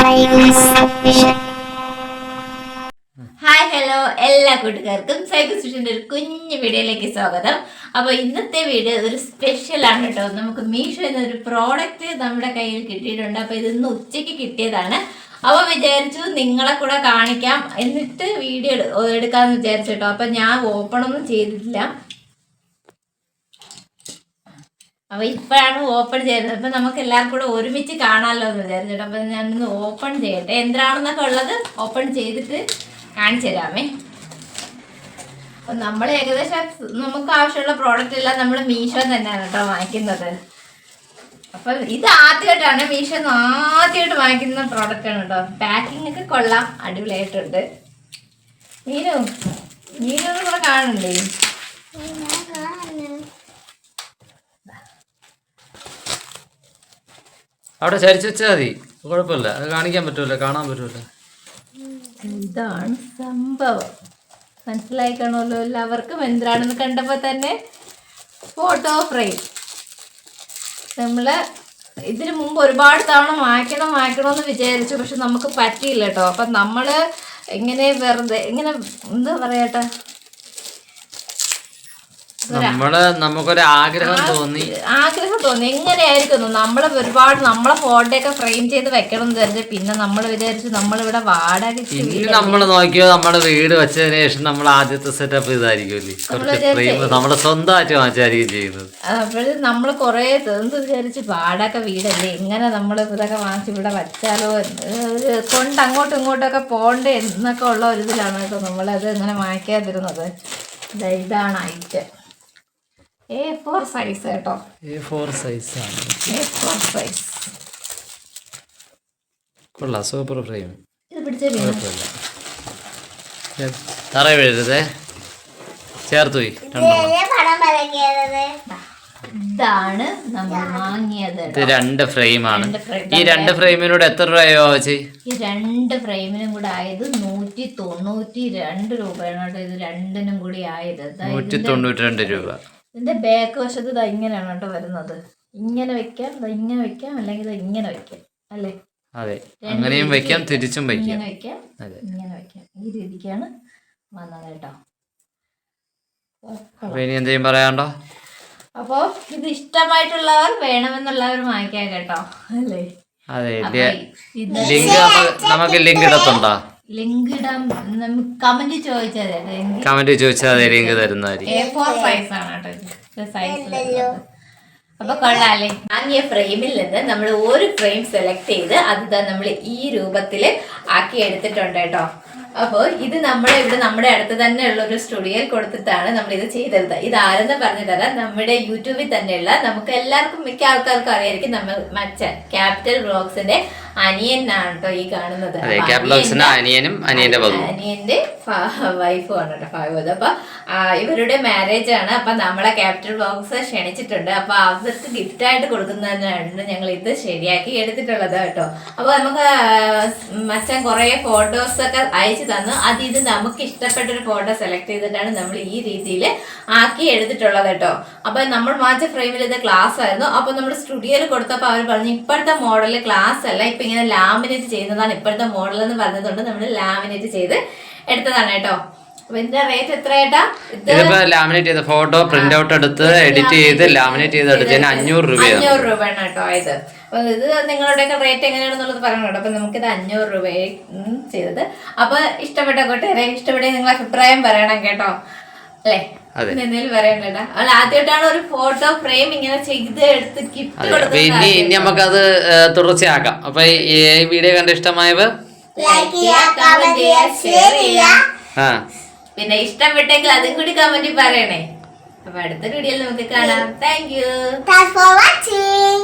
Hi hello എല്ലാ കൂട്ടുകാർക്കും സൈക്കോസിന്റെ ഒരു കുഞ്ഞു വീഡിയോയിലേക്ക് സ്വാഗതം. അപ്പോൾ ഇന്നത്തെ വീഡിയോ ഒരു സ്പെഷ്യലാണ് കേട്ടോ. നമുക്ക് മീഷോ എന്നൊരു പ്രോഡക്റ്റ് നമ്മുടെ കയ്യിൽ കിട്ടിയിട്ടുണ്ട്. അപ്പോൾ ഇതിന്ന് ഉച്ചയ്ക്ക് കിട്ടിയതാണ്. അപ്പോൾ വിചാരിച്ചു നിങ്ങളെ കൂടെ കാണിക്കാം, എന്നിട്ട് വീഡിയോ എടുക്കാമെന്ന് വിചാരിച്ചു കേട്ടോ. അപ്പം ഞാൻ ഓപ്പണൊന്നും ചെയ്തിട്ടില്ല. അപ്പോൾ ഇപ്പോഴാണ് ഓപ്പൺ ചെയ്യുന്നത്. അപ്പം നമുക്ക് എല്ലാവർക്കും കൂടെ ഒരുമിച്ച് കാണാമല്ലോ എന്ന് വിചാരിച്ചിട്ട് അപ്പം ഞാനൊന്ന് ഓപ്പൺ ചെയ്യട്ടെ. എന്താണെന്നൊക്കെ ഉള്ളത് ഓപ്പൺ ചെയ്തിട്ട് കാണിച്ചു തരാമേ. അപ്പം നമ്മൾ ഏകദേശം നമുക്ക് ആവശ്യമുള്ള പ്രോഡക്റ്റ് എല്ലാം നമ്മൾ മീഷോ തന്നെയാണ് കേട്ടോ വാങ്ങിക്കുന്നത്. അപ്പം ഇത് ആദ്യമായിട്ടാണ് മീഷോ ആദ്യമായിട്ട് വാങ്ങിക്കുന്ന പ്രോഡക്റ്റാണ് കേട്ടോ. പാക്കിംഗ് ഒക്കെ കൊള്ളാം, അടിപൊളിയായിട്ടുണ്ട്. മീനൊന്നും കൂടെ കാണണ്ടേ? അവിടെ ചരിച്ചു വെച്ചാൽ മതി, കുഴപ്പമില്ല. അത് കാണിക്കാൻ പറ്റൂല, കാണാൻ പറ്റൂല. ഇതാണ് സംഭവം. മനസ്സിലായി കാണുമല്ലോ എല്ലാവർക്കും എന്താണെന്ന് കണ്ടപ്പോൾ തന്നെ. ഫോട്ടോ ഫ്രെയിം നമ്മൾ ഇതിന് മുമ്പ് ഒരുപാട് തവണ വാങ്ങിക്കണമെന്ന് വിചാരിച്ചു, പക്ഷെ നമുക്ക് പറ്റിയില്ല കേട്ടോ. അപ്പം നമ്മൾ ഇങ്ങനെ വെറുതെ ഇങ്ങനെ എന്താ പറയട്ടെ, നമുക്കൊരു ആഗ്രഹം തോന്നി എങ്ങനെയായിരിക്കും നമ്മളെ ഒരുപാട് നമ്മളെ ഫോട്ടോയൊക്കെ ഫ്രെയിം ചെയ്ത് വെക്കണം എന്ന് വിചാരിച്ചു. പിന്നെ നമ്മൾ വിചാരിച്ചു നമ്മളിവിടെ വാടക നമ്മൾ നോക്കിയോ നമ്മുടെ വീട് വെച്ചതിന് ശേഷം നമ്മൾ ആദ്യത്തെ സെറ്റപ്പ് ഇതായിരിക്കും, കുറച്ച് ഫ്രെയിം നമ്മുടെ സ്വന്തമായിട്ട് വാങ്ങിച്ചായിരിക്കും ചെയ്യുന്നത്. അപ്പോഴും നമ്മൾ കുറേ എന്ത് വിചാരിച്ച് വാടക വീടല്ലേ, എങ്ങനെ നമ്മൾ ഇതൊക്കെ വാങ്ങിച്ച് ഇവിടെ വെച്ചാലോ, കൊണ്ട് അങ്ങോട്ടും ഇങ്ങോട്ടൊക്കെ പോകണ്ടേ എന്നൊക്കെ ഉള്ള ഒരു ഇതിലാണ് കേട്ടോ നമ്മളത് ഇങ്ങനെ വാങ്ങിക്കാതിരുന്നത്. ഇതാണ് ഐറ്റം. A4 സൈസ് കേട്ടോ. A4 സൈസാണ്. A4 സൈസ് കൊള്ളാം, സൂപ്പർ ഫ്രെയിം. ഇത് പിടിച്ചില്ല, തറ വീഴരുതേ, ചേർത്ത് പോയി. ഇതാണ് നമ്മൾ വാങ്ങിയത്. ഇത് 2 ഫ്രെയിമാണ്. ഈ 2 ഫ്രെയിമിനോട് എത്ര രൂപയോ ചേച്ചി? ഈ 2 ഫ്രെയിമിനും കൂടെ ആയത് 192 രൂപയാണ്. ഇത് രണ്ടിനും കൂടി ആയത് 192 രൂപ. ഇതിന്റെ ബാക്ക് വശത്ത് ഇത് ഇങ്ങനെയാണ് കേട്ടോ വരുന്നത്. ഇങ്ങനെ വെക്കാം, ഇങ്ങനെ വെക്കാം, അല്ലെങ്കിൽ ഇത് ഇങ്ങനെ വെക്കാം, അല്ലേ? അതെ, അങ്ങനെയും വെക്കാം, തിരിച്ചും വെക്കാം. ഇങ്ങനെ വെക്കാം, ഇങ്ങനെ വെക്കാം. ഈ രീതിക്കാണ് വന്നത് കേട്ടോ. ഇനി എന്തെങ്കിലും പറയാണ്ടോ? അപ്പോ ഇത് ഇഷ്ടമായിട്ടുള്ളവർ വേണമെന്നുള്ളവർ വാങ്ങിക്കാം കേട്ടോ, അല്ലേ? അതെ, ലിങ്ക് നമുക്ക് ലിങ്ക് ഇടത്തുണ്ടോ? ലിങ്ക് ഇടാം, കമന്റ് ചോദിച്ചാൽ ലിങ്ക് തരുന്നതായിരിക്കും. A4 സൈസ് ആണ് കേട്ടോ സൈസ്. അപ്പൊ കൊള്ളാല്ലേ. വാങ്ങിയ ഫ്രെയിമിൽ നിന്ന് നമ്മൾ ഒരു ഫ്രെയിം സെലക്ട് ചെയ്ത് അത് നമ്മൾ ഈ രൂപത്തിൽ ആക്കി എടുത്തിട്ടുണ്ട് കേട്ടോ. അപ്പോൾ ഇത് നമ്മുടെ അടുത്ത് തന്നെ ഉള്ള ഒരു സ്റ്റുഡിയോയിൽ കൊടുത്തിട്ടാണ് നമ്മൾ ഇത് ചെയ്തെടുത്തത്. ഇത് ആരെന്ന് പറഞ്ഞു തരാം. നമ്മുടെ യൂട്യൂബിൽ തന്നെയുള്ള നമുക്ക് എല്ലാവർക്കും മിക്ക ആൾക്കാർക്കും അറിയായിരിക്കും, നമ്മൾ മച്ചൻ ക്യാപിറ്റൽ വ്ളോഗ്സിന്റെ അനിയനാണ് കേട്ടോ ഈ കാണുന്നത്. അനിയന്റെ വൈഫും ആണ് കേട്ടോ ഫാവൂദ്. അപ്പൊ ഇവരുടെ മാരേജ് ആണ്. അപ്പൊ നമ്മളെ ക്യാപിറ്റൽ വ്ളോഗ്സ് ക്ഷണിച്ചിട്ടുണ്ട്. അപ്പൊ അവർക്ക് ഗിഫ്റ്റ് ആയിട്ട് കൊടുക്കുന്നതിനാണ് ഞങ്ങൾ ഇത് ശരിയാക്കി എടുത്തിട്ടുള്ളത് കേട്ടോ. അപ്പൊ നമുക്ക് മച്ചൻ കുറെ ഫോട്ടോസ് ഒക്കെ അയച്ചു തന്നു. ഇത് നമുക്ക് ഇഷ്ടപ്പെട്ട ഒരു ഫോട്ടോ സെലക്ട് ചെയ്തിട്ടാണ് നമ്മൾ ഈ രീതിയിൽ ആക്കി എടുത്തിട്ടുള്ളത് കേട്ടോ. അപ്പൊ നമ്മൾ വാങ്ങിച്ച ഫ്രെയിമിൽ ഇത് ഗ്ലാസ് ആയിരുന്നു. അപ്പൊ നമ്മൾ സ്റ്റുഡിയോയിൽ കൊടുത്തപ്പോൾ അവർ പറഞ്ഞു ഇപ്പോഴത്തെ മോഡല് ഗ്ലാസ് അല്ല, ഇപ്പൊ ഇങ്ങനെ ലാമിനേറ്റ് ചെയ്യുന്നതാണ് ഇപ്പോഴത്തെ മോഡൽ എന്ന് പറഞ്ഞതുകൊണ്ട് നമ്മൾ ലാമിനേറ്റ് ചെയ്ത് എടുത്തതാണ് കേട്ടോ. അപ്പൊ ഇതിന്റെ റേറ്റ് എത്രയായിട്ടാ? ഇതിപ്പോ ലാമിനേറ്റ് ചെയ്ത ഫോട്ടോ പ്രിന്റ് ഔട്ട് എടുത്ത് എഡിറ്റ് ചെയ്ത് ലാമിനേറ്റ് ചെയ്ത് എടുത്തതിന് 500 രൂപയാണ് കേട്ടോ ഇത്. അപ്പൊ ഇത് നിങ്ങളുടെയൊക്കെ റേറ്റ് എങ്ങനെയാണെന്നുള്ളത് പറയണം കേട്ടോ. അപ്പൊ നമുക്കിത് 500 രൂപയും ചെയ്തത്. അപ്പൊ ഇഷ്ടപ്പെട്ട കൂട്ടുകാരെ, ഇഷ്ടപ്പെട്ട നിങ്ങളെ അഭിപ്രായം പറയണം കേട്ടോ, അല്ലേ? എന്തെങ്കിലും പറയണ്ട. അവൾ ആദ്യമായിട്ടാണ് ഒരു ഫോട്ടോ ഫ്രെയിം ഇങ്ങനെ ചെയ്ത് എടുത്ത് ഗിഫ്റ്റ് കൊടുത്തത്. ഇനി നമുക്കത് തുടർച്ചയാക്കാം. അപ്പൊ ഈ വീഡിയോ കണ്ട് ഇഷ്ടമായവർ പിന്നെ ഇഷ്ടപ്പെട്ടെങ്കിൽ അതും കൂടി കമന്റിൽ പറയണേ. അപ്പൊ അടുത്ത വീഡിയോയിൽ നമുക്ക് കാണാം. Thank you for watching.